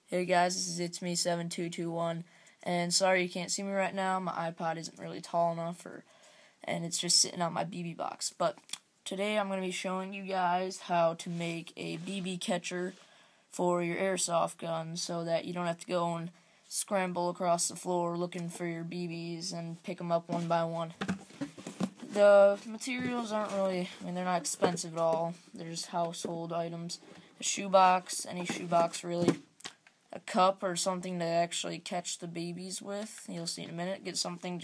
Hey guys, this is It's Me 7221, and sorry you can't see me right now. My iPod isn't really tall enough, and it's just sitting on my BB box. But today I'm going to be showing you guys how to make a BB catcher for your airsoft gun, so that you don't have to go and scramble across the floor looking for your BBs and pick them up one by one. The materials aren't really, they're not expensive at all. They're just household items. A shoebox, any shoebox really. A cup or something to actually catch the babies with. You'll see in a minute. Get something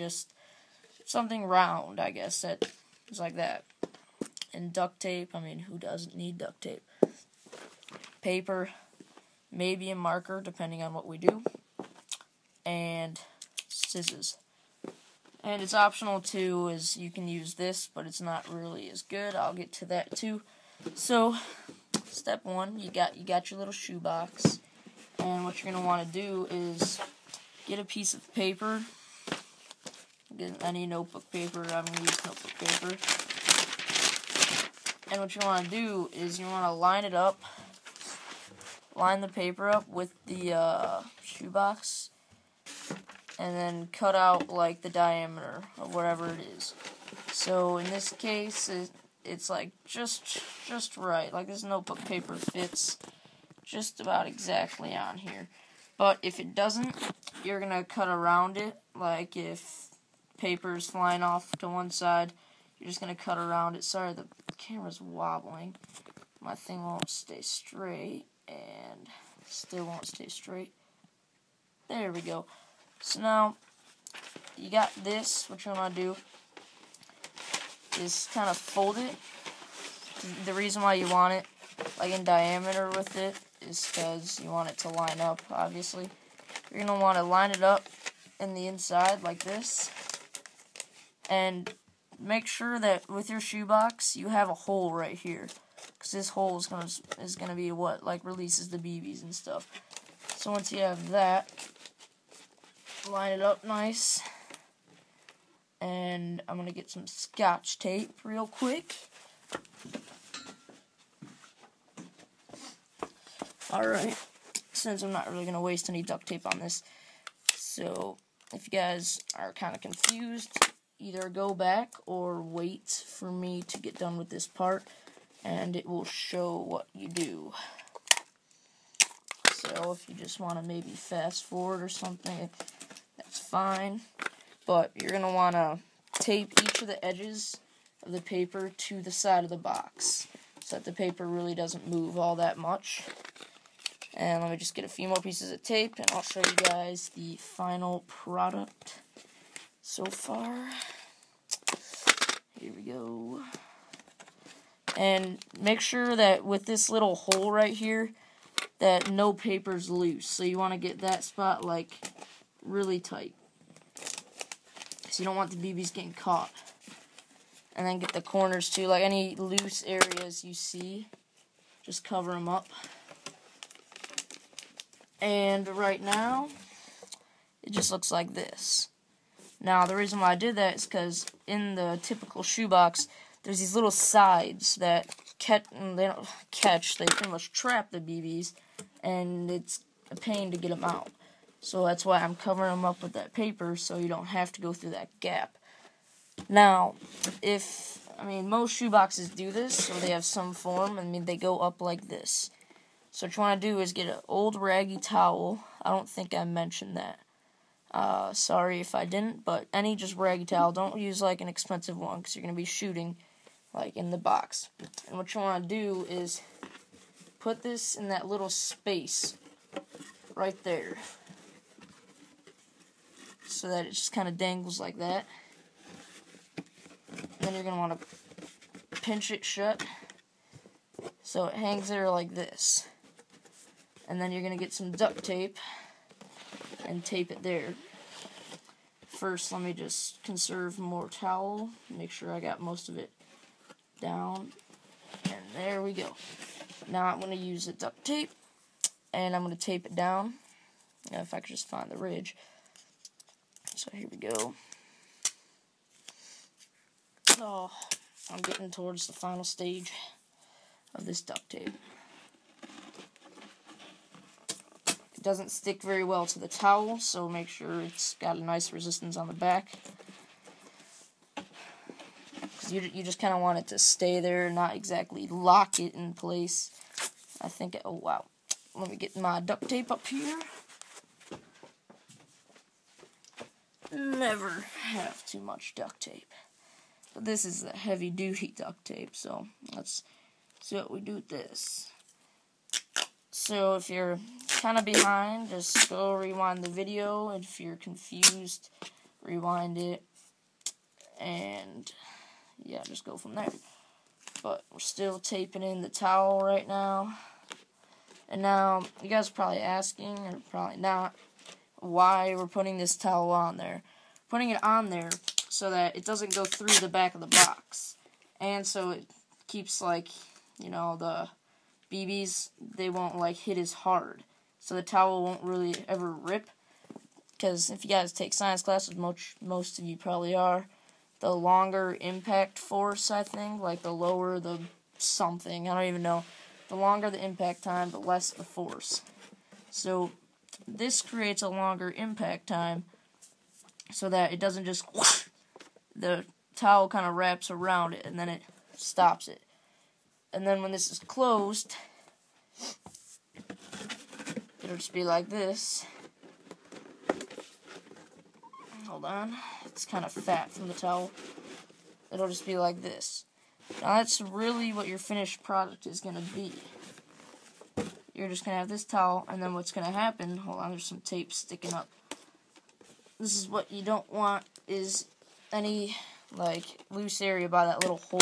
something round, I guess, that is like that. And duct tape. Who doesn't need duct tape? Paper, maybe a marker, depending on what we do. And scissors. And it's optional too, is you can use this, but it's not really as good. I'll get to that too. So, step one, you got your little shoebox. And what you're going to want to do is get a piece of paper. Get any notebook paper. I'm going to use notebook paper. And what you want to do is you want to line it up. Line the paper up with the shoebox. And then cut out like the diameter of whatever it is. So in this case, it's like just right. Like this notebook paper fits just about exactly on here. But if it doesn't, you're going to cut around it. Like if paper's flying off to one side, you're just going to cut around it. Sorry, the camera's wobbling. My thing won't stay straight, and still won't stay straight. There we go. So now, you got this. What you want to do is kind of fold it. The reason why you want it like in diameter with it is because you want it to line up, obviously. You're going to want to line it up in the inside like this. And make sure that with your shoebox, you have a hole right here. Because this hole is gonna be what like releases the BBs and stuff. So once you have that, line it up nice. And I'm going to get some Scotch tape real quick. Alright, since I'm not really going to waste any duct tape on this, so if you guys are kind of confused, either go back or wait for me to get done with this part, and it will show what you do. So if you just want to maybe fast forward or something, that's fine, but you're going to want to tape each of the edges of the paper to the side of the box, so that the paper really doesn't move all that much. And let me just get a few more pieces of tape, and I'll show you guys the final product so far. Here we go. And make sure that with this little hole right here, that no paper's loose. So you want to get that spot, like, really tight. So you don't want the BBs getting caught. And then get the corners, too. Like, any loose areas you see, just cover them up. And right now, it just looks like this. Now, the reason why I did that is because in the typical shoebox, there's these little sides that they don't catch, they pretty much trap the BBs, and it's a pain to get them out. So that's why I'm covering them up with that paper, so you don't have to go through that gap. Now, most shoeboxes do this, so they have some form, they go up like this. So what you want to do is get an old raggy towel. I don't think I mentioned that. Sorry if I didn't, but any just raggy towel. Don't use like an expensive one, because you're going to be shooting like in the box. And what you want to do is put this in that little space right there, so that it just kind of dangles like that. And then you're going to want to pinch it shut so it hangs there like this. And then you're going to get some duct tape and tape it there. First, let me just conserve more towel. Make sure I got most of it down. And there we go. Now I'm going to use the duct tape, and I'm going to tape it down. If I could just find the ridge. So here we go. Oh, I'm getting towards the final stage of this duct tape. doesn't stick very well to the towel, so make sure it's got a nice resistance on the back. Because you just kind of want it to stay there, not exactly lock it in place. I think, oh wow. Let me get my duct tape up here. Never have too much duct tape. But this is the heavy-duty duct tape, so let's see what we do with this. So if you're kind of behind, just go rewind the video. And if you're confused, rewind it. And yeah, just go from there. But we're still taping in the towel right now. And now, you guys are probably asking, or probably not, why we're putting this towel on there. Putting it on there so that it doesn't go through the back of the box. And so it keeps, like, you know, the BBs, they won't, like, hit as hard. So the towel won't really ever rip. Because if you guys take science classes, most of you probably are, the longer impact force, I think, like the lower the something, I don't even know. The longer the impact time, the less the force. So this creates a longer impact time so that it doesn't just whoosh, the towel kind of wraps around it and then it stops it. And then when this is closed, it'll just be like this. Hold on, it's kind of fat from the towel. It'll just be like this. Now that's really what your finished product is going to be. You're just going to have this towel, and then what's going to happen, hold on, there's some tape sticking up. This is what you don't want, is any, like, loose area by that little hole.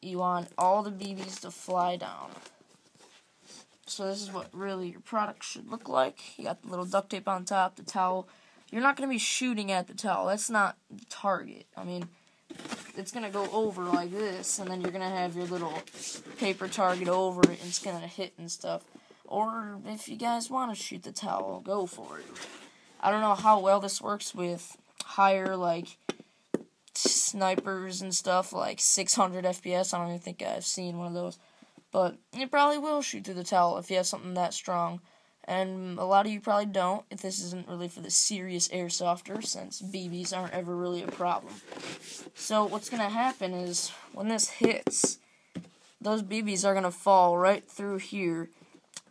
You want all the BBs to fly down. So this is what really your product should look like. You got the little duct tape on top, the towel. You're not going to be shooting at the towel. That's not the target. I mean, it's going to go over like this, and then you're going to have your little paper target over it, and it's going to hit and stuff. Or if you guys want to shoot the towel, go for it. I don't know how well this works with higher, like, snipers and stuff, like 600 FPS. I don't even think I've seen one of those. But it probably will shoot through the towel if you have something that strong. And a lot of you probably don't, if this isn't really for the serious airsofter, since BBs aren't ever really a problem. So what's going to happen is, when this hits, those BBs are going to fall right through here.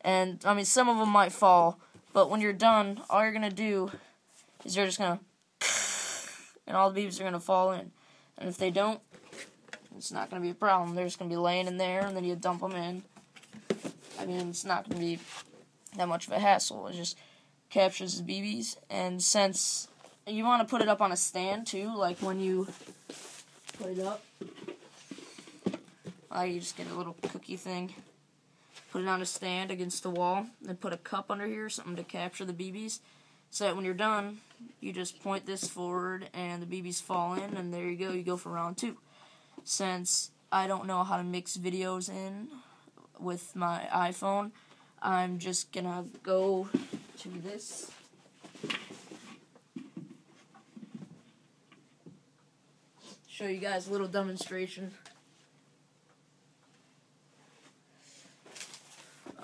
And, I mean, some of them might fall, but when you're done, all you're going to do is you're just going to, and all the BBs are going to fall in. And if they don't, it's not going to be a problem. They're just going to be laying in there, and then you dump them in. I mean, it's not going to be that much of a hassle. It just captures the BBs, and since you want to put it up on a stand too, like when you put it up, you just get a little cookie thing, put it on a stand against the wall, then put a cup under here, something to capture the BBs, so that when you're done, you just point this forward and the BBs fall in, and there you go for round 2. Since I don't know how to mix videos in with my iPhone, I'm just gonna go to this. Show you guys a little demonstration.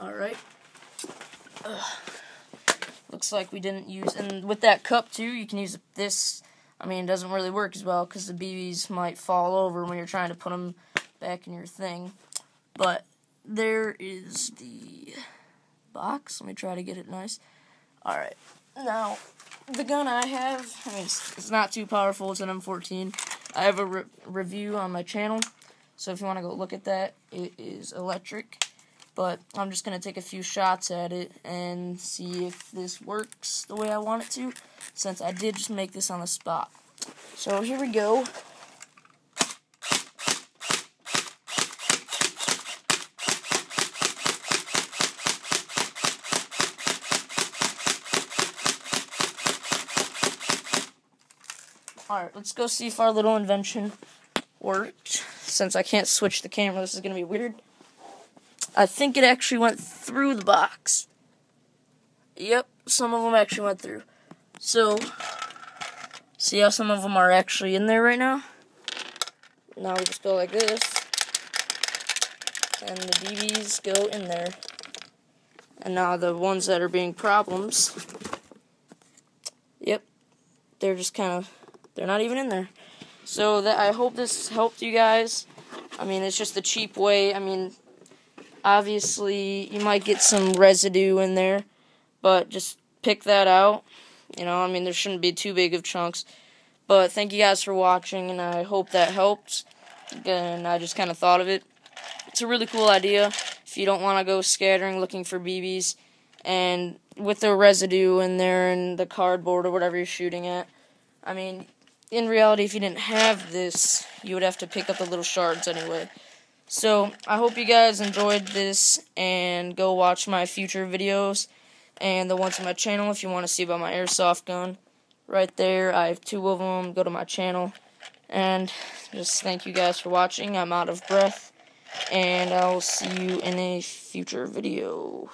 Alright. Looks like we didn't use, and with that cup too, you can use this. I mean, it doesn't really work as well because the BBs might fall over when you're trying to put them back in your thing. But there is the box. Let me try to get it nice. Alright, now, the gun I have, I mean, it's not too powerful. It's an M14. I have a review on my channel, so if you want to go look at that, it is electric. But I'm just going to take a few shots at it and see if this works the way I want it to, since I did just make this on the spot. So here we go. Alright, let's go see if our little invention worked. Since I can't switch the camera, this is going to be weird. I think it actually went through the box. Yep, some of them actually went through. So, see how some of them are actually in there right now? Now we just go like this. And the BBs go in there. And now the ones that are being problems, yep, they're just kind of, they're not even in there. So that I hope this helped you guys. I mean, it's just a cheap way. I mean, obviously, you might get some residue in there, but just pick that out. You know, I mean, there shouldn't be too big of chunks. But thank you guys for watching, and I hope that helped. And I just kind of thought of it. It's a really cool idea if you don't want to go scattering looking for BBs. And with the residue in there and the cardboard or whatever you're shooting at, I mean, in reality, if you didn't have this, you would have to pick up the little shards anyway. So, I hope you guys enjoyed this, and go watch my future videos, and the ones on my channel if you want to see about my airsoft gun. Right there, I have 2 of them. Go to my channel, and just thank you guys for watching. I'm out of breath, and I'll see you in a future video.